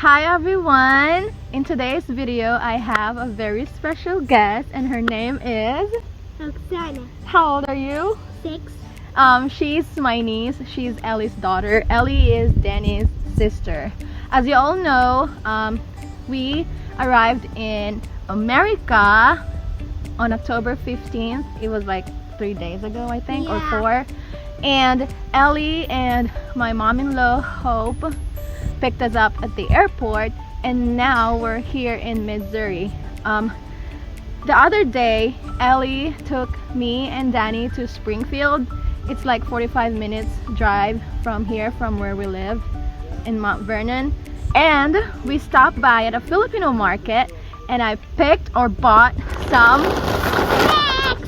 Hi everyone! In today's video, I have a very special guest and her name is Oksana. How old are you? 6. She's my niece. She's Ellie's daughter. Ellie is Danny's sister. As you all know, we arrived in America on October 15th. It was like 3 days ago, I think, or 4. And Ellie and my mom-in-law, Hope, picked us up at the airport, and now we're here in Missouri. The other day, Ellie took me and Danny to Springfield. It's like 45 minutes drive from here, from where we live in Mount Vernon. And we stopped by at a Filipino market, and I picked or bought some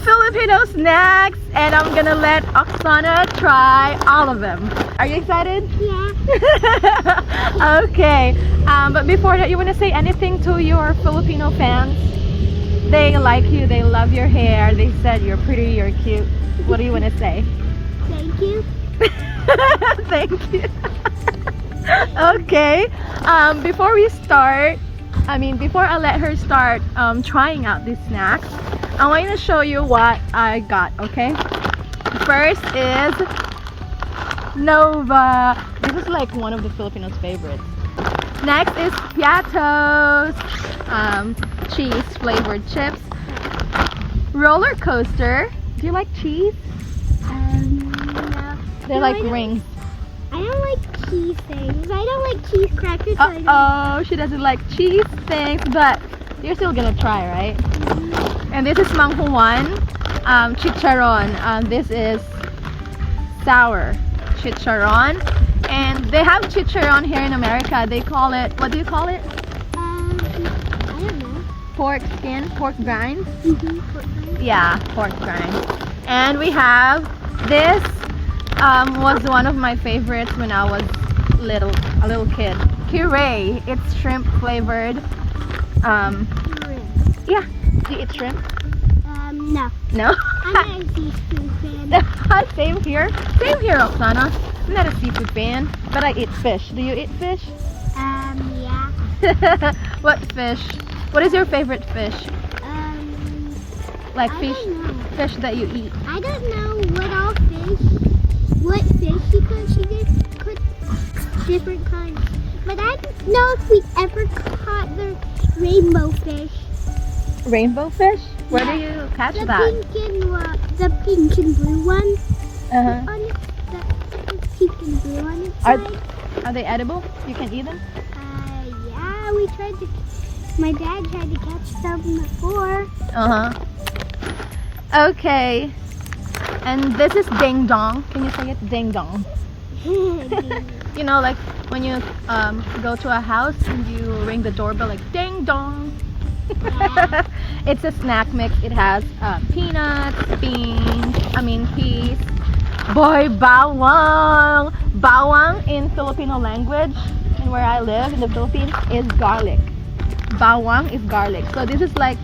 Filipino snacks, and I'm gonna let Oksana try all of them. Are you excited? Yeah. Okay, but before that, you want to say anything to your Filipino fans? They like you, they love your hair, they said you're pretty, you're cute. What do you want to say? Thank you. Thank you. Okay, before we start, before I let her start trying out these snacks, I want to show you what I got, okay? First is Nova. This is like one of the Filipinos' favorites. Next is Piatos, cheese flavored chips. Roller coaster. Do you like cheese? No. They're like rings. I don't like cheese things. I don't like cheese crackers. Oh, she doesn't like cheese things, but you're still gonna try, right? And this is manghuan, chicharon. This is sour chicharon, and they have chicharon here in America. They call it, what do you call it? I don't know. Pork skin, pork grind. Pork rinds. Yeah, pork grind. And we have this. Was one of my favorites when I was a little kid. Puree. It's shrimp flavored. Yeah. Do you eat shrimp? No. No. I'm not a seafood fan. Same here. Same here, Oksana. I'm not a seafood fan, but I eat fish. Do you eat fish? Yeah. What fish? What is your favorite fish? Like I fish, don't know. fish that you eat. I don't know what fish she could. She did cook different kinds. But I don't know if we ever caught the rainbow fish. Rainbow fish? Where do you catch The that? the pink and blue one. Uh-huh. On the pink and blue on its side. Are they edible? You can eat them? Yeah, my dad tried to catch some before. Uh-huh. Okay. And this is ding dong. Can you say it? Ding dong. You know, like when you go to a house and you ring the doorbell, like ding dong. Yeah. It's a snack mix. It has peanuts, peas. Boy, bawang. Bawang in Filipino language, and where I live in the Philippines, is garlic. Bawang is garlic. So this is like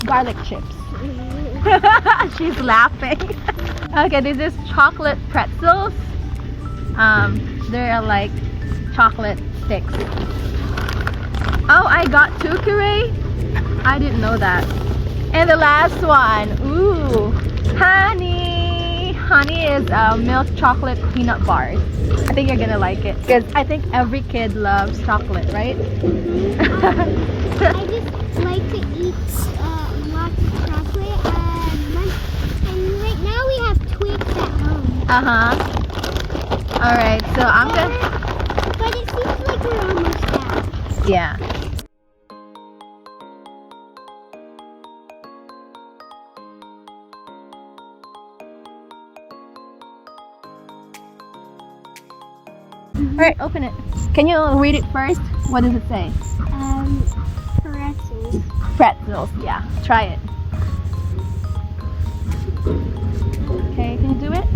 garlic chips. She's laughing. Okay, this is chocolate pretzels. They're like chocolate sticks. Oh, I got tukure. I didn't know that. And the last one, ooh, honey. Honey is milk chocolate peanut bars. I think you're gonna like it because I think every kid loves chocolate, right? I just like to eat lots of chocolate and right now we have Twix at home. All right, so I'm gonna. But it seems like we're almost done. Yeah. Alright, open it. Can you read it first? What does it say? Pretzels. Pretzels, yeah. Try it. Okay, can you do it?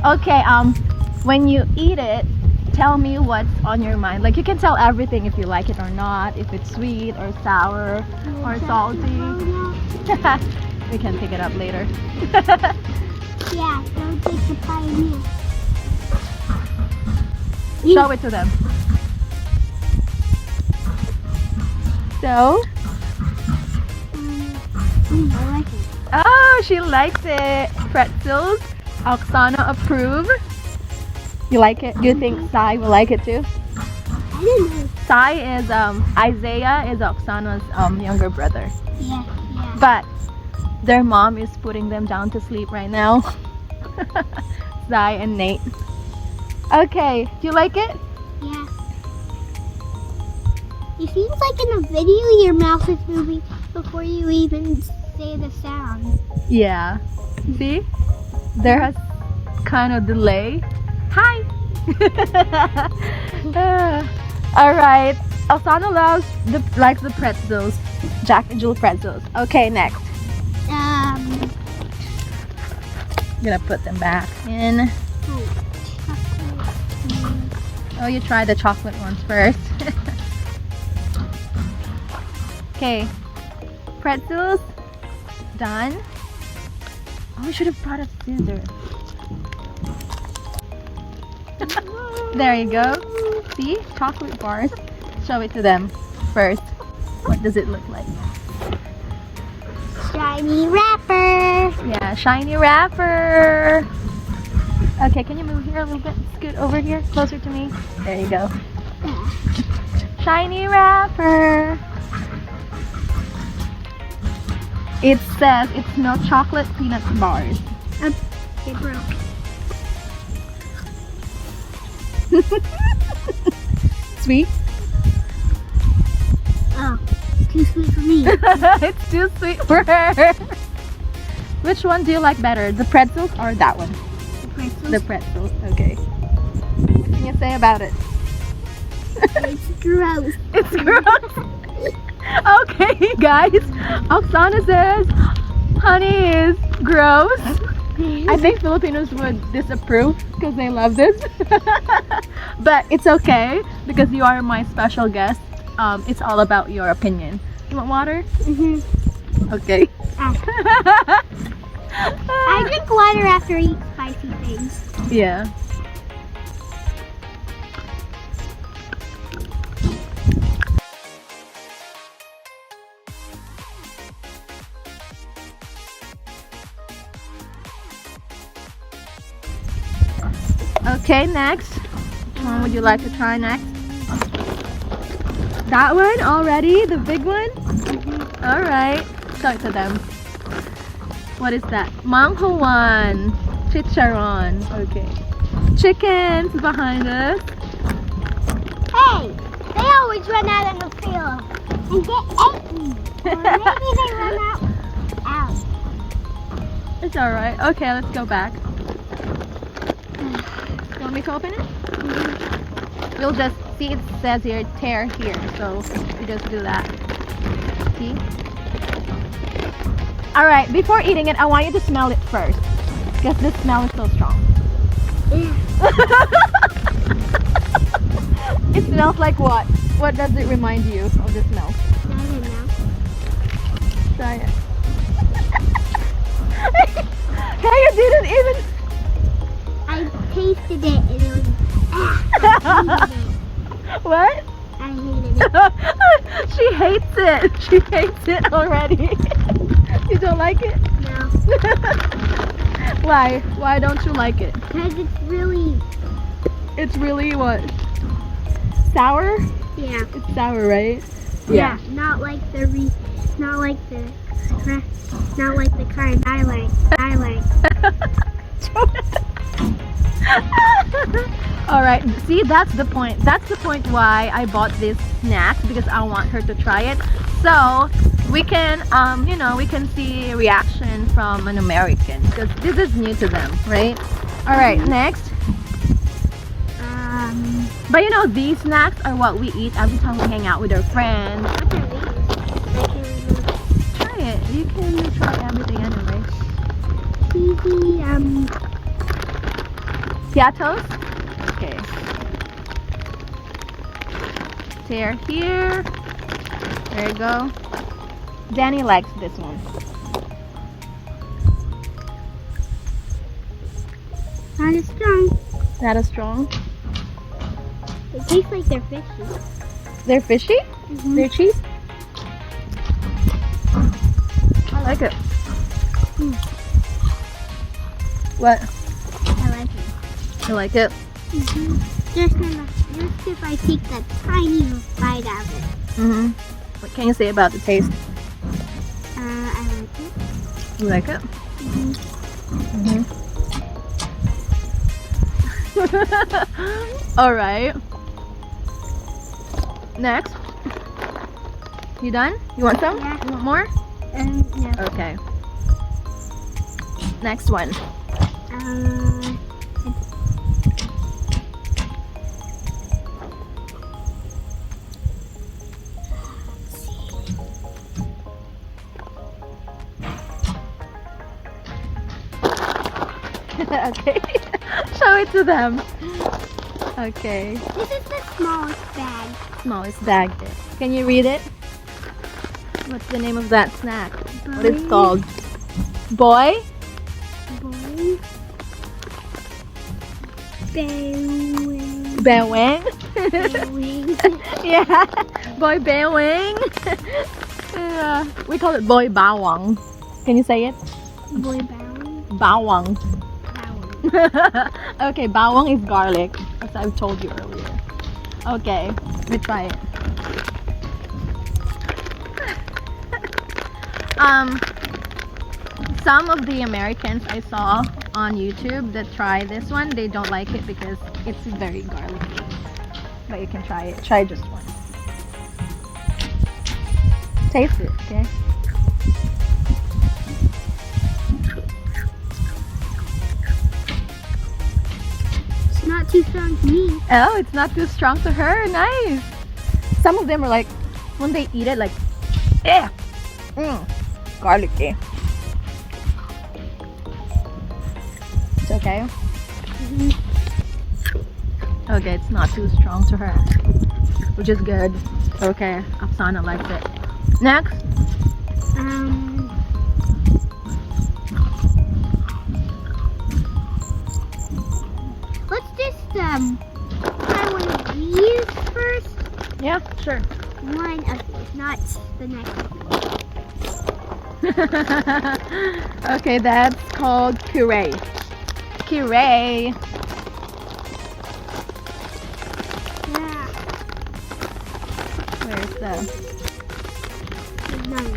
Okay, when you eat it, tell me what's on your mind. Like, you can tell everything if you like it or not, if it's sweet or sour or salty. We can pick it up later. Yeah, don't take the pioneer. Show it to them. So, I like it. oh, she likes it. Pretzels. Oksana approve. You like it? Do you think Sai will like it too? I don't know. Sai is Isaiah is Oksana's younger brother. Yeah. But their mom is putting them down to sleep right now. Sai and Nate. Okay, do you like it? Yeah. It seems like in a video your mouth is moving before you even say the sound. Yeah. See? There has kind of delay. Hi! Alright. Oksana likes the pretzels. Jack and Jill pretzels. Okay, next. Um. I'm gonna put them back in. Oh, you try the chocolate ones first. Okay. Pretzels. Done. Oh, we should have brought a scissor. There you go. See? Chocolate bars. Show it to them first. What does it look like? Shiny wrapper. Yeah, shiny wrapper. Okay, can you move here a little bit? Scoot over here, closer to me. There you go. Shiny wrapper. It says it's milk chocolate peanut bars. It broke. Sweet? Oh, too sweet for me. It's too sweet for her. Which one do you like better? The pretzels or that one? The pretzels. The pretzels, okay. What can you say about it? It's gross. It's gross. Okay, guys. Oksana says honey is gross. I think Filipinos would disapprove because they love this. But it's okay because you are my special guest. It's all about your opinion. You want water? Mm-hmm. Okay. I drink water after I eat spicy things. Yeah. Okay, next. Which one would you like to try next? That one already? The big one? Alright. Show it to them. What is that? Mango one. Chicharon. Okay. Chickens behind us. Hey, they always run out in the field and get eaten. Or maybe they run out. It's alright. Okay, let's go back. You want me to open it? You'll just see it says here tear here, so you just do that. See? Alright, before eating it, I want you to smell it first. Because this smell is so strong. It smells like what? What does it remind you of the smell? I don't know. Try it. Hey, you didn't even... I tasted it and it was. I hated it. What? I hated it. She hates it. She hates it already. You don't like it? No. Why? Why don't you like it? Because it's really. It's really what? Sour? Yeah. It's sour, right? Yeah. Not like the not like the kind I like. Alright, see, that's the point. That's the point why I bought this snack, because I want her to try it. So we can you know, we can see a reaction from an American, because this is new to them, right? Alright, next. But you know, these snacks are what we eat every time we hang out with our friends. What are these? I can't remember. Try it. You can try everything anyway. Cheesy, Piatos? Okay. Tear here. There you go. Danny likes this one. not as strong. Not as strong. It tastes like they're fishy. They're fishy? Mhm. They're cheese? I like it. Mm. What? I like it. You like it? Just if I take that tiny bite out of it. Mm-hmm. What can you say about the taste? I like it. You like it? Mhm. Mm-hmm. All right. Next. You done? You want some? Yeah. You want more? No. Okay. Next one. Okay. Show it to them. Okay. This is the smallest bag. Smallest bag. Can you read it? What's the name of that snack? What it's called? Boy? Boy. Bewing. Beweng? Bewing. Yeah. Boy Beweng. Yeah. We call it boy bawang. Can you say it? Boy bowing. Bawang. Bowing. Okay, bawang is garlic, as I've told you earlier. Okay, we try it. Some of the Americans I saw on YouTube that try this one, they don't like it because it's very garlicky. But you can try it. Try just one. Taste it, okay? It's not too strong to me. Oh, it's not too strong to her. Nice. Some of them are like, when they eat it, like, eh, garlicky. It's okay. Okay, it's not too strong to her, which is good. Okay, Oksana likes it. Next. Let's just try one of these first. Yeah, sure. One of these, not the next one. Okay, that's called puree. Puree. Yeah. Where's the None.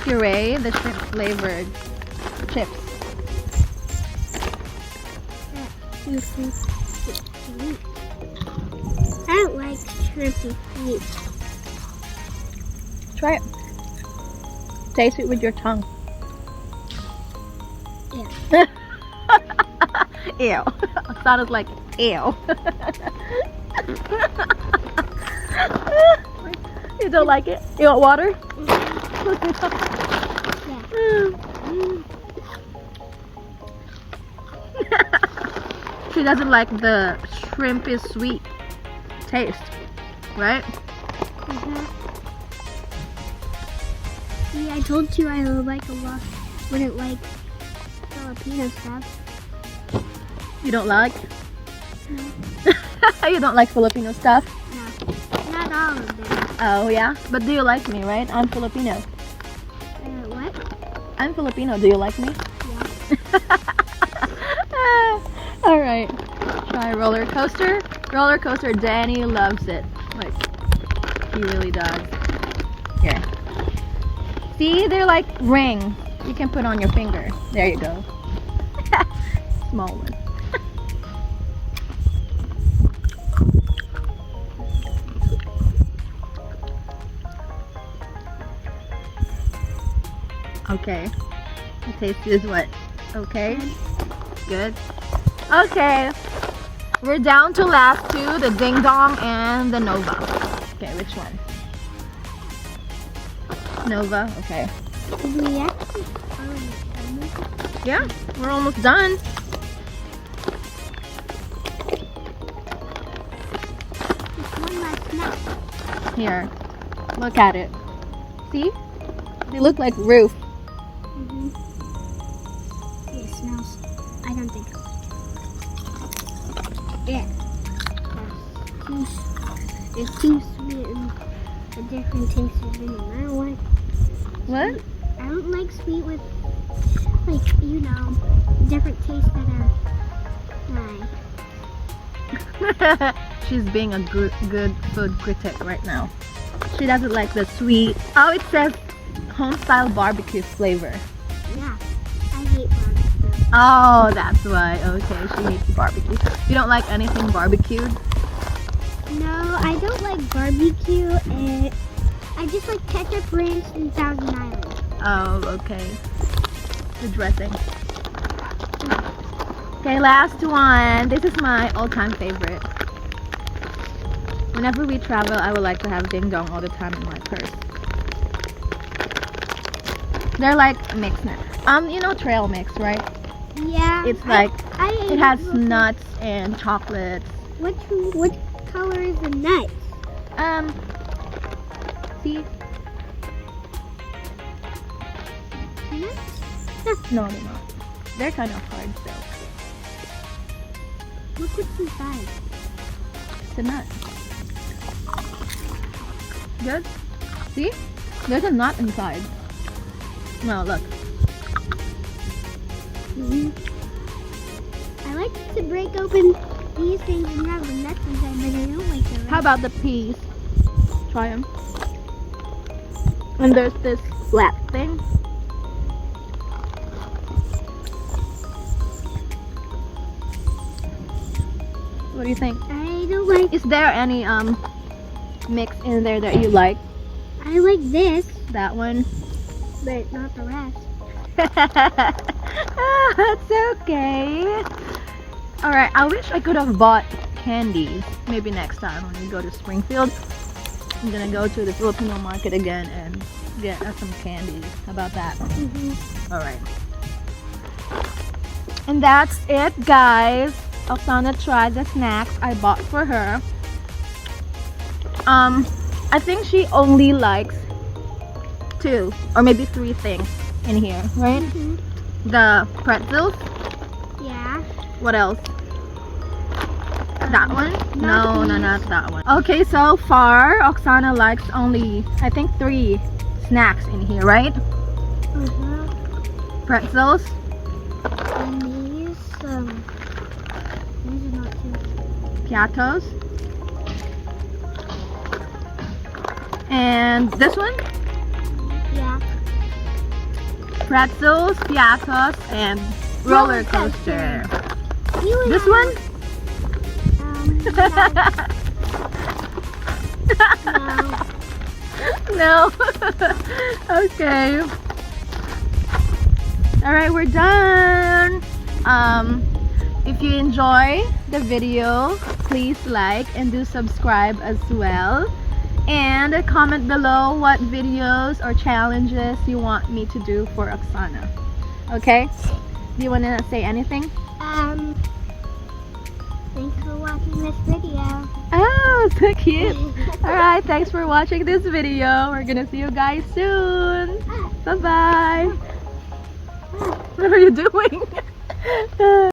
puree? The shrimp flavored chips. This is sweet. I don't like shrimpy sweet. Try it. Taste it with your tongue. Yeah. Ew. Sounded like ew. You don't like it? You want water? She doesn't like the shrimpy sweet taste, right? See, I told you I wouldn't like Filipino stuff. You don't like? No. You don't like Filipino stuff? No. Not all of them. Oh yeah? But do you like me, right? I'm Filipino. What? I'm Filipino. Do you like me? Yeah. Alright. Try roller coaster. Roller coaster, Danny loves it. Like, he really does. Here. See, they're like rings. You can put on your finger. There you go. Small one. Okay. The taste is what? Okay. Good. Okay. We're down to last two, the Ding Dong and the Nova. Okay, which one? Nova, okay. Did we actually already done this? Yeah, we're almost done. Just one last snack. Here, look at it. See? They look like roof. It smells. I don't think I like it. Yeah. It's too sweet and a different taste of venom. I don't like. What? I don't like sweet with, like, you know, different tastes that are nice. She's being a good food critic right now. She doesn't like the sweet. Oh, it says home style barbecue flavor. Yeah, I hate barbecue. Oh, that's why. Okay, she hates barbecue. You don't like anything barbecued? No, I don't like barbecue. And I just like ketchup, ranch, and Thousand Island. Oh, okay. The dressing. Okay, last one. This is my all-time favorite. Whenever we travel, I would like to have ding dong all the time in my purse. They're like mixed nuts. You know trail mix, right? Yeah. It's like I ate it has it before. nuts and chocolates. What color is the nut? See? Nuts? No, they're not. They're kind of hard though. Look what's inside. It's a nut. Good? See? There's a nut inside. No, look. I like to break open these things and have the nuts inside, but I don't like the How about the peas? Try them. And there's this flat thing. What do you think? I don't like. Is there any mix in there that you like? I like this, That one? but not the rest. It's okay. Alright, I wish I could have bought candies. Maybe next time when we go to Springfield. I'm gonna go to the Filipino market again and get us some candies. How about that? Alright. And that's it, guys. Oksana tried the snacks I bought for her. I think she only likes 2 or maybe 3 things in here, right? The pretzels. Yeah. What else? That one? No, these. not that one. Okay, so far Oksana likes only, I think, 3 snacks in here, right? Pretzels, And these are not too. piatos, and this one? Yeah. Pretzels, piatos, and roller coaster. You and This I- one? No. No. Okay. Alright, we're done. If you enjoy the video, please like and do subscribe as well. And comment below what videos or challenges you want me to do for Oksana. Okay? Do you want to say anything? Thanks for watching this video. Oh, so cute. Alright, thanks for watching this video. We're gonna see you guys soon. Bye-bye. What are you doing?